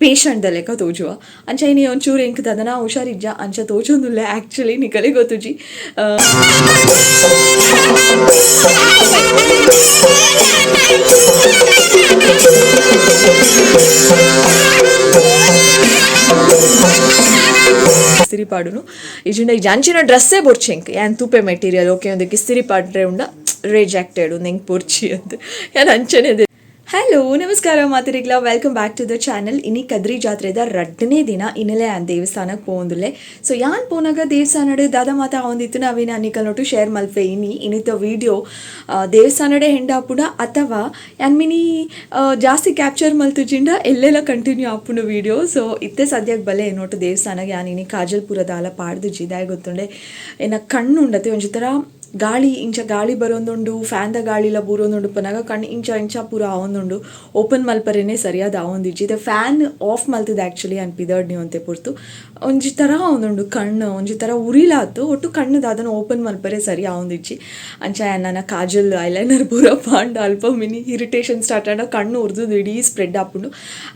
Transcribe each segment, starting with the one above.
Patient ಲೆಕ್ಕ ತೋಜುವ ಅಂಚ ಇನಿ ಒಂಚೂರು ಎಂಕ್ ದದನ ಹುಷಾರಿಜ್ಜ ಅಂಚ ತೋಜೊಂದುಲ್ಲ ಆ್ಯಕ್ಚುಲಿ ನಿಕಲೆ ಗೊತ್ತುಜಿ ಇಸ್ತಿರಿ ಪಾಡುನು ಇಜಿಂಡ ಈ ಜಾಂಚಿನ ಡ್ರೆಸ್ಸೇ ಬೊರ್ಚೆಂಕ್ ಯಾನ್ ತೂಪೆ ಮೆಟೀರಿಯಲ್ ಓಕೆ ಒಂದು ಇಸ್ತಿರಿ ಪಾಡ್ರೆ ಉಂಡ ರಿಜೆಕ್ಟೆಡ್ ನೆಂಗೆ ಪೊರ್ಚಿ ಅಂತ ಯಾನ್ ಅಂಚನೆ ಹಲೋ ನಮಸ್ಕಾರ ಮಾತಿರಿಗ್ಲ welcome back to the channel ಇನಿ ಕದ್ರಿ ಜಾತ್ರೆದ ರಡ್ಡನೇ ದಿನ ಇನ್ನಲೇ ಆ ದೇವಸ್ಥಾನಕ್ಕೆ ಪೋಂದುಲೆ ಸೊ ಯಾನ್ ಪೋನಾಗ ದೇವಸ್ಥಾನಡೆ ದಾದ ಮಾತ ಆವೊಂದಿತ್ತು ನಾವೇನು ಅನ್ನಿಕಲ್ ನೋಟು ಶೇರ್ ಮಲ್ಪೆ ಇನ್ನಿತ ವಿಡಿಯೋ ದೇವಸ್ಥಾನಡೆ ಹೆಂಡ ಆಪುಡ ಅಥವಾ ಯಾನ್ ಮಿನಿ ಜಾಸ್ತಿ ಕ್ಯಾಪ್ಚರ್ ಮಲ್ತುಜಿಂಡ ಎಲ್ಲೆಲ್ಲ ಕಂಟಿನ್ಯೂ ಆಪುಂಡು ವಿಡಿಯೋ ಸೊ ಇತ್ತೆ ಸದ್ಯಕ್ಕೆ ಬಲೆ ನೋಟು ದೇವಸ್ಥಾನಕ್ಕೆ ಯಾನ್ ಇನಿ ಕಾಜಲ್ಪುರದ ಅಲ ಪಾಡ್ದುಜಿ ಇದಾಗಿ ಗೊತ್ತುಂಡೆ ಏನ ಕಣ್ಣು ಉಂಡತೆ ಒಂಚಿ ಥರ ಗಾಳಿ ಇಂಚ ಗಾಳಿ ಬರೋಂದುಂಡು ಫ್ಯಾನ್ದ ಗಾಳಿಲ ಬೂರೊಂದುಂಡು ಪನಾಗ ಕಣ್ಣು ಇಂಚ ಪೂರ ಆವೊಂದುಂಡು ಓಪನ್ ಮಲ್ಪರೇನೆ ಸರಿಯಾದ ಆವೊಂದಿಜ್ಜಿ ಇದು ಫ್ಯಾನ್ ಆಫ್ ಮಲ್ತದ ಆ್ಯಕ್ಚುಲಿ ಅನ್ ಪಿದಡ್ ನೀವು ಅಂತೆ ಪುರ್ತು ಒಂಜಿ ಥರ ಆವೊಂದುಂಡು ಕಣ್ಣು ಒಂಜಿ ಥರ ಉರಿಲಾತು ಒಟ್ಟು ಕಣ್ಣುದ ಅದನ್ನು ಓಪನ್ ಮಲ್ಪರೆ ಸರಿ ಆವೊಂದಿಜ್ಜಿ ಅಂಚ ನನ್ನ ಕಾಜಲ್ ಐಲೈನರ್ ಪೂರ ಪಾಂಡ ಅಲ್ಪ ಮಿನಿ ಇರಿಟೇಷನ್ ಸ್ಟಾರ್ಟ್ ಆಡ ಕಣ್ಣು ಉರ್ದು ಇಡೀ ಸ್ಪ್ರೆಡ್ ಆಪುಂಡು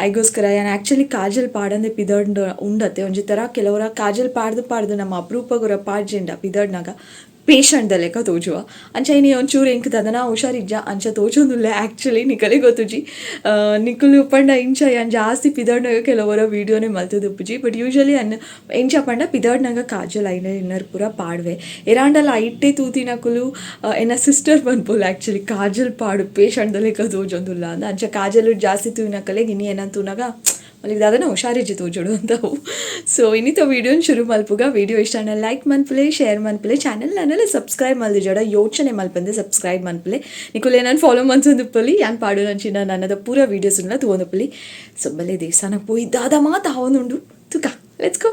ಐಗೋಸ್ಕರ ಯಾನ್ ಆ್ಯಕ್ಚುಲಿ ಕಾಜಲ್ ಪಾಡಂದೆ ಪಿದಡ್ ಉಂಡತ್ತೆ ಒಂಜಿ ಥರ ಕೆಲವರ ಕಾಜಲ್ ಪಾಡ್ದು ನಮ್ಮ ಅಪರೂಪಗೊರ ಪಾಡ್ಜೆಂಡ ಪಿದಡ್ನಾಗ ಪೇಷಂಟ್ ಲೆಕ್ಕ ತೋಜುವ ಅಂಚ ಇನಿ ಒಂಚೂರು ಎಂಕ್ ದದನ ಹುಷಾರಿಜ್ಜ ಅಂಚ ತೋಜೊಂದುಲ್ಲ ಆ್ಯಕ್ಚುಲಿ ನಿಕಲೆ ಗೊತ್ತುಜಿ ನಿಕುಲು ಪಂಡ ಇಂಚ ಯಾನ್ ಜಾಸ್ತಿ ಪಿದಡ್ನಾಗ ಕೆಲವರ ವೀಡಿಯೋನೇ ಮಲ್ತದ ಉಪ್ಪುಜಿ ಬಟ್ ಯೂಶಲಿ ಎಂಚ ಪಂಡ ಪಿದಡ್ನಾಗ ಕಾಜಲ್ ಐಲೈನರ್ ಪೂರ ಪಾಡ್ವೆ ಎರಾಂಡಲ್ಲ ಐಟೆ ತೂತಿನಕುಲು ಎನ್ನ ಸಿಸ್ಟರ್ ಬಂದ್ಪೋಲ್ ಆ್ಯಕ್ಚುಲಿ ಕಾಜಲ್ ಪಾಡು ಪೇಷಂಟ್ ಲೆಕ್ಕ ತೋಜೊಂದುಲ್ಲ ಅಂದ ಅಂಚ ಕಾಜಲ್ ಜಾಸ್ತಿ ತೂನಕಲೆ ಗಿನಿ ಏನಂತೂನಾಗ ಮಲ್ಲಿಗೆ ದಾದನ ಹುಷಾರಿಜ್ಜಿ ತೋಜೋಡು ಅಂತವು ಸೊ ಇನ್ನಿತ ವೀಡಿಯೋನ ಶುರು ಮಲ್ಪುಗ ವೀಡಿಯೋ ಇಷ್ಟ ಲೈಕ್ ಮನ್ಪಲೆ ಶೇರ್ ಮನ್ಪಲೆ ಚಾನಲ್ ನನ್ನೆಲ್ಲ ಸಬ್ಸ್ಕ್ರೈಬ್ ಮಲ್ದಿ ಜಡ ಯೋಚನೆ ಮಲ್ಪಂದೆ ಸಬ್ಸ್ಕ್ರೈಬ್ ಮನ್ಪಲೆ ನಿಕುಲೆ ನಾನು ಫಾಲೋ ಮನ್ಸೊಂದುಪ್ಪಲಿ ಯಾನ್ ಪಾಡು ನಂಚಿನ ನನ್ನದ ಪೂರ ವೀಡಿಯೋಸ್ನ ತಗೊಂಡುಪ್ಪಲಿ ಸೊ ಬಲ್ಲೆ ದೇವಸ್ಥಾನಕ್ಕೆ ಹೋಗಿ ದಾದ ಮಾತು ಅವನುಂಡು ತುಕ let's go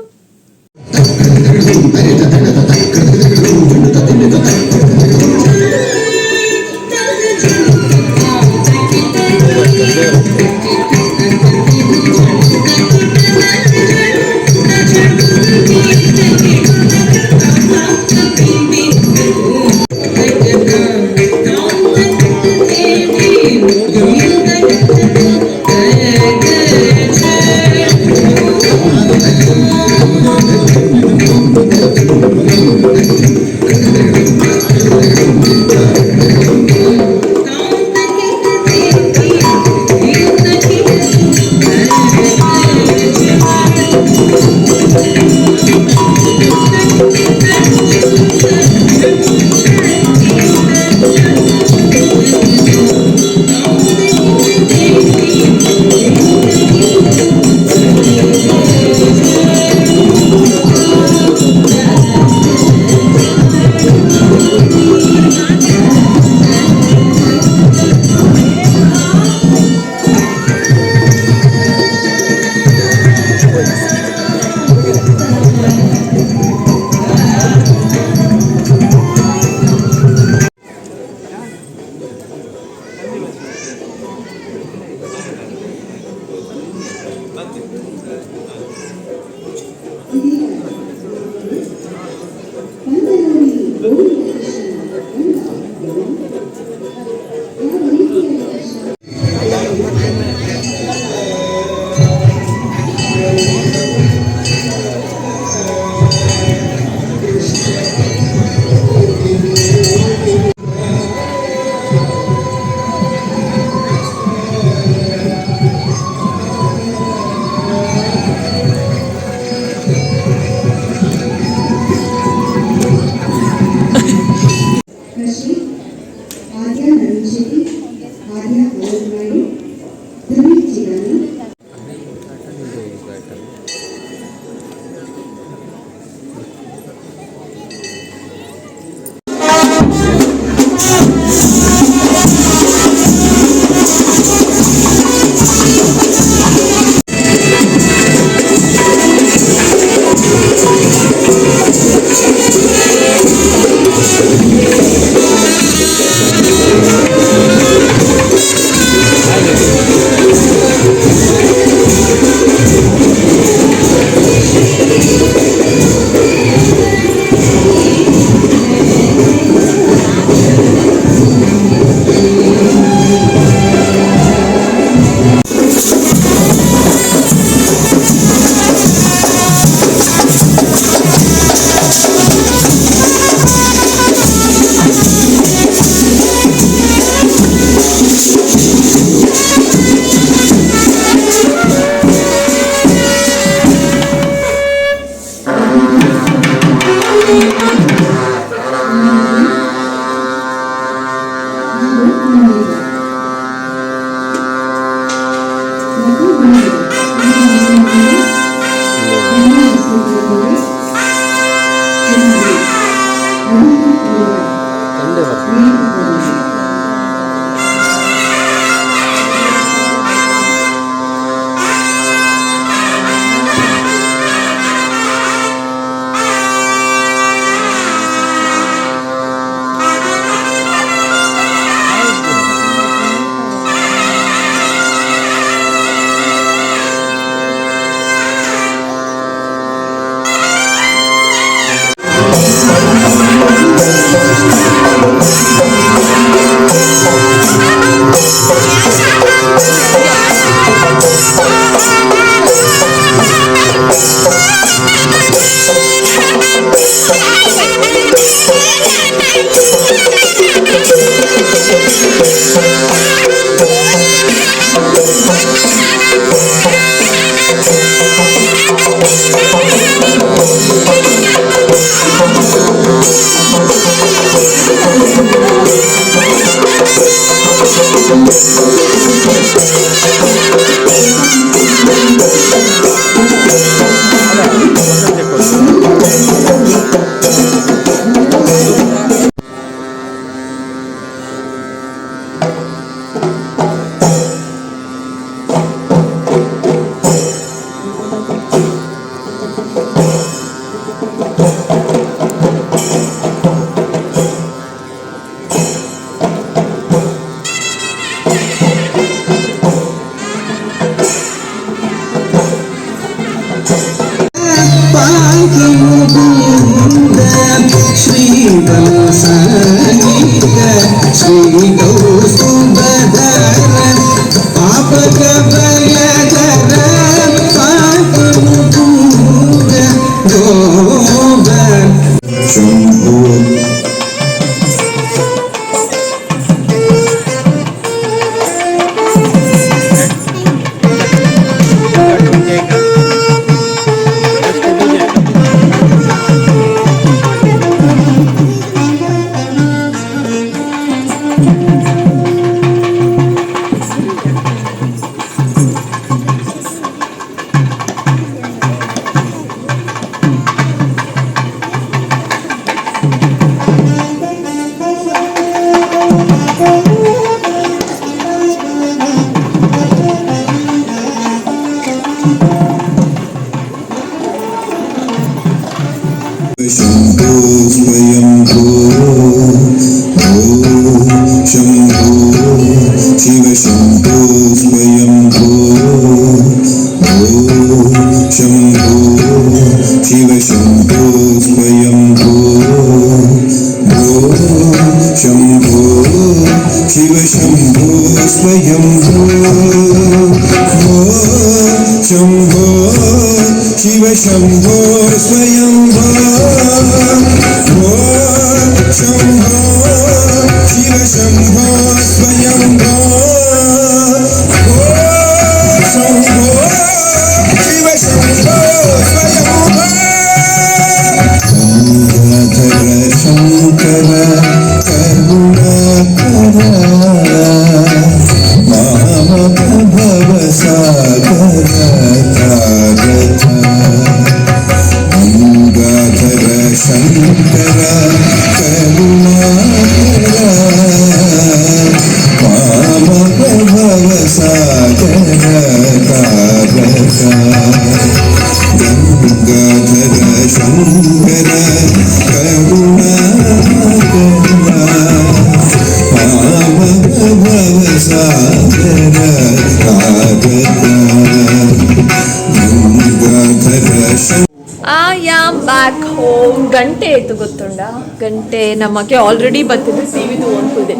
I am back home. ಗಂಟೆ ಆಯಿತು ಗೊತ್ತುಂಡ, ಗಂಟೆ ನಮಗೆ ಆಲ್ರೆಡಿ ಬರ್ತದೆ ಟಿವಿದು ಅನ್ಕೋದೆ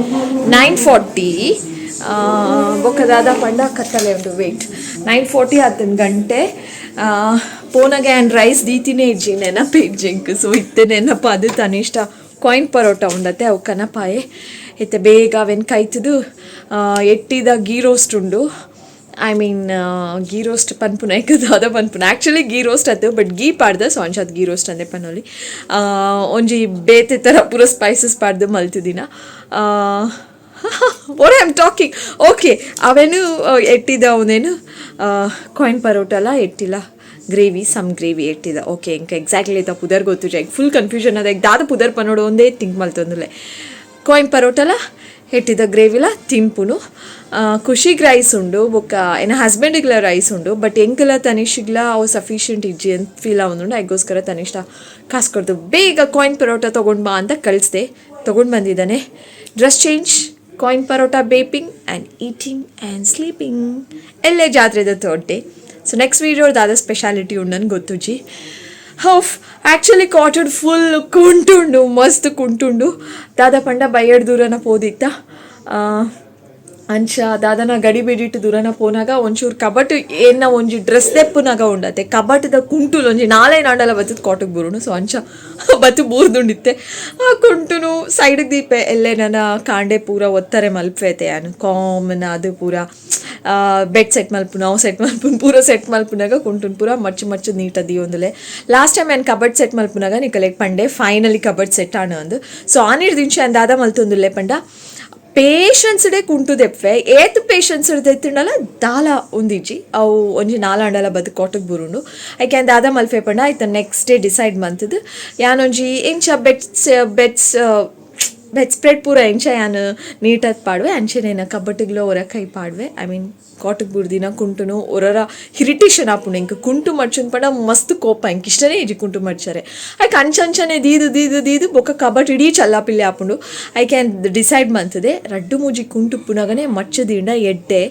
9:40. ಬೊಕ್ಕದಾದ ಪಂಡ ಕತ್ತಲೆ ಉಂಟು ವೇಟ್ 9:40 ಆತನ ಗಂಟೆ. ಪೋನಗೆ ಆ್ಯಂಡ್ ರೈಸ್ ದೀತಿನೇ ಇಜ್ಜಿ ನೆನಪೇ ಇಜ್ಜಿಂಕ್. ಸೊ ಇತ್ತೆ ನೆನಪ ಅದು ತನಿಷ್ಠ ಕಾಯಿನ್ ಪರೋಟ ಉಂಡತ್ತೆ ಅವು ಕನಪಾಯೆ ಇತ್ತೆ ಬೇಗ ಅವೆನ್ ಕೈತದು. ಎಟ್ಟಿದ ಗೀ ರೋಸ್ಟ್ ಉಂಡು. ಐ ಮೀನ್ ಗೀ ರೋಸ್ಟ್ ಪನ್ಪುನ ಏಕದಾದ ಪನ್ಪುನ ಆ್ಯಕ್ಚುಲಿ ಗೀ ರೋಸ್ಟ್ ಆಯ್ತು ಬಟ್ ಗೀ ಪಾಡ್ದೆ ಸೊ ಅಂಚದು ಗೀ ರೋಸ್ಟ್ ಅಂದೆ ಪನ್ನೊಲಿ ಒಂಜಿ ಬೇತೆ ಥರ ಪೂರ ಸ್ಪೈಸಸ್ ಪಾಡ್ದು ಮಲ್ತಿದಿನ. What I am talking. Okay ಅವೇನು ಎಟ್ಟಿದ ಅವನೇನು ಕಾಯಿನ್ ಪರೋಟಲ್ಲ ಎಟ್ಟಿಲ್ಲ ಗ್ರೇವಿ ಸಮ್ ಗ್ರೇವಿ ಎಟ್ಟಿದ. ಓಕೆ ಇಂಕ ಎಕ್ಸಾಕ್ಟ್ಲಿ ಆಯ್ತಾ ಪುದರ್ ಗೊತ್ತು ಜೈಕ್ ಫುಲ್ ಕನ್ಫ್ಯೂಷನ್ ಅದ ದಾದ ಪುದರ್ ಪನ್ನೋಡು ಒಂದೇ ಥಿಂಕ್ ಮಲ್ತೊಂದುಲೆ. ಕಾಯಿನ್ ಪರೋಟಲ್ಲ ಎಟ್ಟಿದ ಗ್ರೇವಿಲ ತಿಂಪುನು. ಖುಷಿಗೆ ರೈಸ್ ಉಂಡು ಬೊಕ್ಕ ಏನ ಹಸ್ಬೆಂಡಿಗ್ಲ ರೈಸ್ ಉಂಡು ಬಟ್ ಎಂಕಲ ತನಿಷ್ಗ್ಲ ಅವು ಸಫಿಷಿಯೆಂಟ್ ಇಜ್ಜಿ ಅಂತ ಫೀಲ್ ಆವೊಂದುಂಡು. ಅದಕ್ಕೋಸ್ಕರ ತನಿಷ್ಠ ಕಾಸು ಕೊಡ್ದು ಬೇಗ ಕಾಯಿನ್ ಪರೋಟ ತೊಗೊಂಡು ಬಾ ಅಂತ ಕಳಿಸ್ದೆ. ತೊಗೊಂಡು ಬಂದಿದ್ದಾನೆ. ಡ್ರೆಸ್ ಚೇಂಜ್, ಕಾಯಿನ್ ಪರೋಟ ಬೇಪಿಂಗ್ ಆ್ಯಂಡ್ ಈಟಿಂಗ್ ಆ್ಯಂಡ್ ಸ್ಲೀಪಿಂಗ್. ಎಲ್ಲೇ ಜಾತ್ರೆದ ಥರ್ಡ್ ಡೇ. ಸೊ ನೆಕ್ಸ್ಟ್ ವೀಡಿಯೋದಾದ ಸ್ಪೆಷಾಲಿಟಿ ಉಂಡು ನನಗೆ ಗೊತ್ತು ಜಿ. ಹೌಫ್ ಆ್ಯಕ್ಚುಲಿ ಕಾಟನ್ ಫುಲ್ ಕುಂಟುಂಡು ಮಸ್ತ್ ಕುಂಟುಂಡು. ದಾದ ಪಂಡ ಬಯ್ಯಡ್ ದೂರನ ಪೋದಿತ್ತ ಅಂಚ ದಾದನ ಗಡಿ ಬೇಡಿಟ್ಟು ದೂರನ ಪೋನಾಗ ಒಂಚೂರು ಕಬಟ್ ಏನ ಒಂಜಿ ಡ್ರೆಸ್ ದೆಪ್ಪುನಾಗ ಉಂಡತ್ತೆ ಕಬಟ್ದ ಕುಂಟುಲು ಒಂಜಿ ನಾಳೆ ನಾಡಲ ಬತ್ತದ ಕಾಟಕ್ಕೆ ಬರೋನು. ಸೊ ಅಂಚ ಬತ್ತು ಬೂರ್ದುಂಡಿತ್ತೆ ಆ ಕುಂಟುನು ಸೈಡ್ಗೆ ದೀಪೆ ಎಲ್ಲೇ ನನ್ನ ಕಾಂಡೆ ಪೂರ ಒತ್ತಾರೆ ಮಲ್ಪೇತೆ ಅನು ಕಾಮನ್ ಅದು ಪೂರ ಬೆಡ್ ಸೆಟ್ ಮಲ್ಪುನ ಅವು ಸೆಟ್ ಮಲ್ಪುನ ಪೂರ ಸೆಟ್ ಮಲ್ಪುನಾಗ ಕುಂಟುನ್ ಪೂರ ಮಚ್ಚು ನೀಟದಿ ಒಂದಲೆ. ಲಾಸ್ಟ್ ಟೈಮ್ ಏನು ಕಬಡ್ ಸೆಟ್ ಮಲ್ಪುನಾಗ ನಿಕಲೆಗ್ ಪಂಡೆ ಫೈನಲಿ ಕಬಡ್ ಸೆಟ್ ಆಣ ಅಂದು. ಸೊ ಆನಿರ್ ದಿಂಚ ಅಂದಾದ ಮಲ್ತೊಂದುಲ್ಲೆ ಪಂಡ ಪೇಷನ್ಸ್ ಡೇ ಕುಂಟು ದೆಪ್ಪೆ ಏತ್ ಪೇಷನ್ಸ್ ಹಿಡ್ದೆತ್ತಿಂಡಲ್ಲ ದಾಲ ಒಂದಿಜ್ಜಿ ಅವು ಒಂಜಿ ನಾಲಾಂಡಲ ಬದು ಕೋಟಕ್ಕೆ ಬುರುಂಡು. ಐಕೆ ದಾದ ಮಲ್ಪೆ ಪಂಡ ಆಯ್ತು ನೆಕ್ಸ್ಟ್ ಡೇ ಡಿಸೈಡ್ ಮಂತದ್ದು ಯಾನೊಂಜಿ ಎಂಚ ಬೆಡ್ ಸ್ಪ್ರೆಡ್ ಪೂರ ಎಂಚ ಯಾನು ನೀಟದ್ ಪಾಡ್ವೆ ಅಂಚೆನೇನ ಕಬ್ಬಟ್ಟಿಗ್ಲೋ ಒರ ಕೈ ಪಾಡ್ವೆ. ಐ ಮೀನ್ ಕಾಟಕ್ಕೆ ಬುರ್ದಿನ ಕುಂಟುನು ಒರರ ಇರಿಟೇಷನ್ ಆಪುಂಡು ಇಂಕ ಕುಂಟು ಮಡ್ಚುನ್ ಪಂಡ ಮಸ್ತ್ ಕೋಪ ಇಂಕ ಇಷ್ಟನೇ ಇಜಿ ಕುಂಟು ಮಡ್ಚಾರೆ. ಐಕೆ ಅಂಚಂಚನೆ ದೀದು ಬೊಕ್ಕ ಕಬಟ್ ಇಡೀ ಚಲ್ಲಾಪಿಲ್ಲೆ ಆಪುಂಡು. ಐಕೆ ಡಿಸೈಡ್ ಮಂತದೆ ರಡ್ಡು ಮೂಜಿ ಕುಂಟು ಪುನಗನೆ ಮಚ್ಚದಿಂಡ ಎಡ್ಡೆ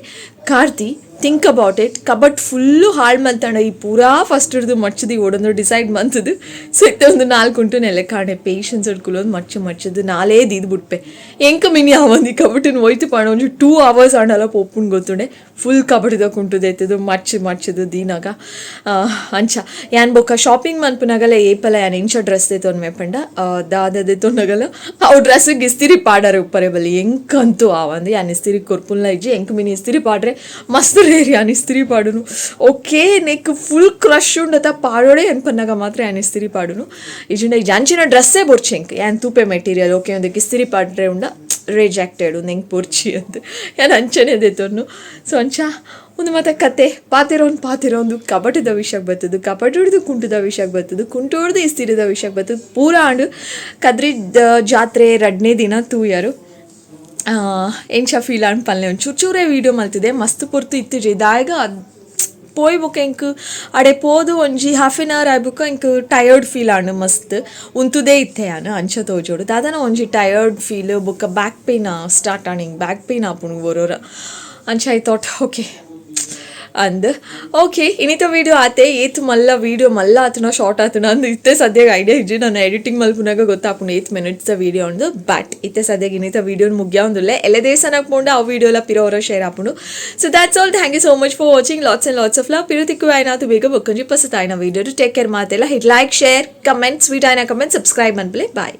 ಕಾರ್ತಿ ಥಿಂಕ್ ಅಬೌಟ್ ಇಟ್ ಕಬಟ್ ಫುಲ್ಲು ಹಾಳು ಮಲ್ತಾಂಡ ಈ ಪೂರಾ ಫಸ್ಟ್ ಹಿಡಿದು ಮಚ್ಚದು ಓಡೊಂದು ಡಿಸೈಡ್ ಮಂತದು ಸೊ ಇತ್ತೆ ಒಂದು 4 ಉಂಟು ನೆಲೆ ಕಾಣೆ ಪೇಷನ್ಸ್ ಹಿಡ್ಕೊಳ್ಳೋದು ಮಚ್ಚದು ನಾಲೇ ದೀದ್ ಬಿಟ್ಪೆ ಎಂಕ ಮಿನಿ ಆವಂದಿ ಕಬಟನ್ನು ಒಯ್ತು ಪಾಣ ಒಂದು 2 hours ಆಂಡಲ ಪೋಪುಂಡು ಗೊತ್ತುಂಡೆ ಫುಲ್ ಕಬಡ್ದ ಕುಂಟುದು ಎತ್ತದು ಮಚ್ಚದು ದೀನಾಗ ಅಂಚ ಯಾನ್ ಬೊಕ್ಕ ಶಾಪಿಂಗ್ ಮನ್ಪುನಾಗಲ ಏಪಲ ಯಾನ್ ಇಂಚ ಡ್ರೆಸ್ ತೆತ್ತೊಂದು ಮೇಪಂಡ ದಾದದೆ ತೊನ್ನಗಲ ಅವು ಡ್ರೆಸ್ಸಿಗೆ ಇಸ್ತಿರಿ ಪಾಡಾರೆ ಉಪ್ಪರೆ ಬಲ್ಲಿ ಎಂಕಂತೂ ಆವಂದಿ ಯಾನ್ ಇಸ್ತಿರಿ ಕೊರ್ಪುನ್ಲ ಇಜ್ಜಿ ಎಂಕ ಮಿನಿ ಇಸ್ತಿರಿ ಪಾಡ್ರೆ ಮಸ್ತ್ ರೇರಿ ಯಾನ್ ಇಸ್ತಿರಿ ಪಾಡುನು ಓಕೆ ನೆಕ್ ಫುಲ್ ಕ್ರಶ್ ಉಂಡತ ಪಾಡೋಡೆ ಅನ್ಪನ್ನಾಗ ಮಾತ್ರ ಯಾನ್ ಇಸ್ತಿರಿ ಪಾಡುನು ಇಜಿಂಡ ಜಾಂಚಿನ ಡ್ರೆಸ್ಸೇ ಬೊರ್ಚೆಂಕ್ ಯಾನ್ ತೂಪೆ ಮೆಟೀರಿಯಲ್ ಓಕೆ ಒಂದಕ್ಕೆ ಇಸ್ತಿರಿ ಪಾಡ್ರೆ ಉಂಡ ರಿಜೆಕ್ಟೆಡ್ ನೆಂಗೆ ಪೊರ್ಚಿ ಅಂತ ಯಾನ್ ಅಂಚನೆ ದೇತೊನ್ನು ಸೊ ಅಂಚ ಒಂದು ಮತ್ತೆ ಕತೆ ಪಾತಿರೋಂದು ಕಬಟದ ವಿಷಯಕ್ಕೆ ಬರ್ತದೆ ಕಬಟ್ ಹಿಡಿದು ಕುಂಟದ ವಿಷಯಕ್ಕೆ ಬರ್ತದೆ ಕುಂಟು ಹಿಡಿದು ಇಸ್ತಿರಿದ ವಿಷಯಕ್ಕೆ ಬರ್ತದೆ ಪೂರ ಆಂಡು ಕದ್ರಿ ಜಾತ್ರೆ 2ನೇ ದಿನ ತೂಯರು ಎಂಚ ಫೀಲ್ ಆಂಡ್ ಪಲ್ಲೆ ಒಂದು ಚೂರೇ ವೀಡಿಯೋ ಮಲ್ತಿದೆ ಮಸ್ತ್ ಪೊರ್ತು ಇತ್ತಿಜಿ ದಾಯಗ ಪೋಯ್ ಬುಕ್ಕ ಎಂಕ್ ಅಡೆ ಪೋದು ಒಂಜಿ ಹಾಫ್ ಆನ್ ಅವರ್ ಆಯ್ಬುಕ್ಕ ಎಂಕ್ ಟಯರ್ಡ್ ಫೀಲ್ ಆಂಡ್ ಮಸ್ತ್ ಉಂತುದೇ ಇತ್ತೆ ಯಾನ್ ಅಂಚ ತೋಜೋಡು ದಾದನ ಒಂಜಿ ಟಯರ್ಡ್ ಫೀಲ್ ಬುಕ್ಕ ಬ್ಯಾಕ್ ಪೇನ್ ಸ್ಟಾರ್ಟ್ ಆಣಿಂಗ್ ಬ್ಯಾಕ್ ಪೇನ್ ಆಪುಣು ಬರೋರ ಅಂಚ ಐ ಥಾಟ್ ಓಕೆ ಅಂದ್ ಓಕೆ ಇನ್ನಿತ ವೀಡಿಯೋ ಆತೆ ಏತ್ ಮಲ್ಲ ವೀಡಿಯೋ ಮಲ್ಲ ಆತನ ಶಾರ್ಟ್ ಆತನ ಅಂದ್ ಇತ್ತೆ ಸದ್ಯಕ್ಕೆ ಐಡಿಯಾ ಇಜ್ಜಿ ನಾನು ಎಡಿಟಿಂಗ್ ಮಲ್ಪುನಾಗ ಗೊತ್ತಾಪುಂಡು 8 minutes ವೀಡಿಯೋ ಉಂಡು ಬಟ್ ಇತ್ತೆ ಸದ್ಯಕ್ಕೆ ಇನ್ನಿತ ವೀಡಿಯೋನ ಮುಗ್ಯಾವಂದುಲ್ಲೆ ಎಲ್ಲ ದೇಸನಕ್ಕೆ ಪೋಂಡು ಆ ವೀಡಿಯೋಲ ಪಿರೋರ ಶೇರ್ ಆಪುಂಡು so that's all thank you so much for watching lots and lots of love ಪಿರುತಿಕ್ಕು ಆಯ್ನಾತು ಬೇಗ ಬೊಕ್ಕಂಜಿ ಪಸತ್ ಆಯ್ನ ವೀಡಿಯೋ ಟೇಕ್ ಕೇರ್ ಮಾತೆಲ್ಲ hit like share comment sweet ಆಯ್ನ ಕಮೆಂಟ್ ಸಬ್ಸ್ಕ್ರೈಬ್ ಮನ್ಪ್ಲೆ ಬಾಯ್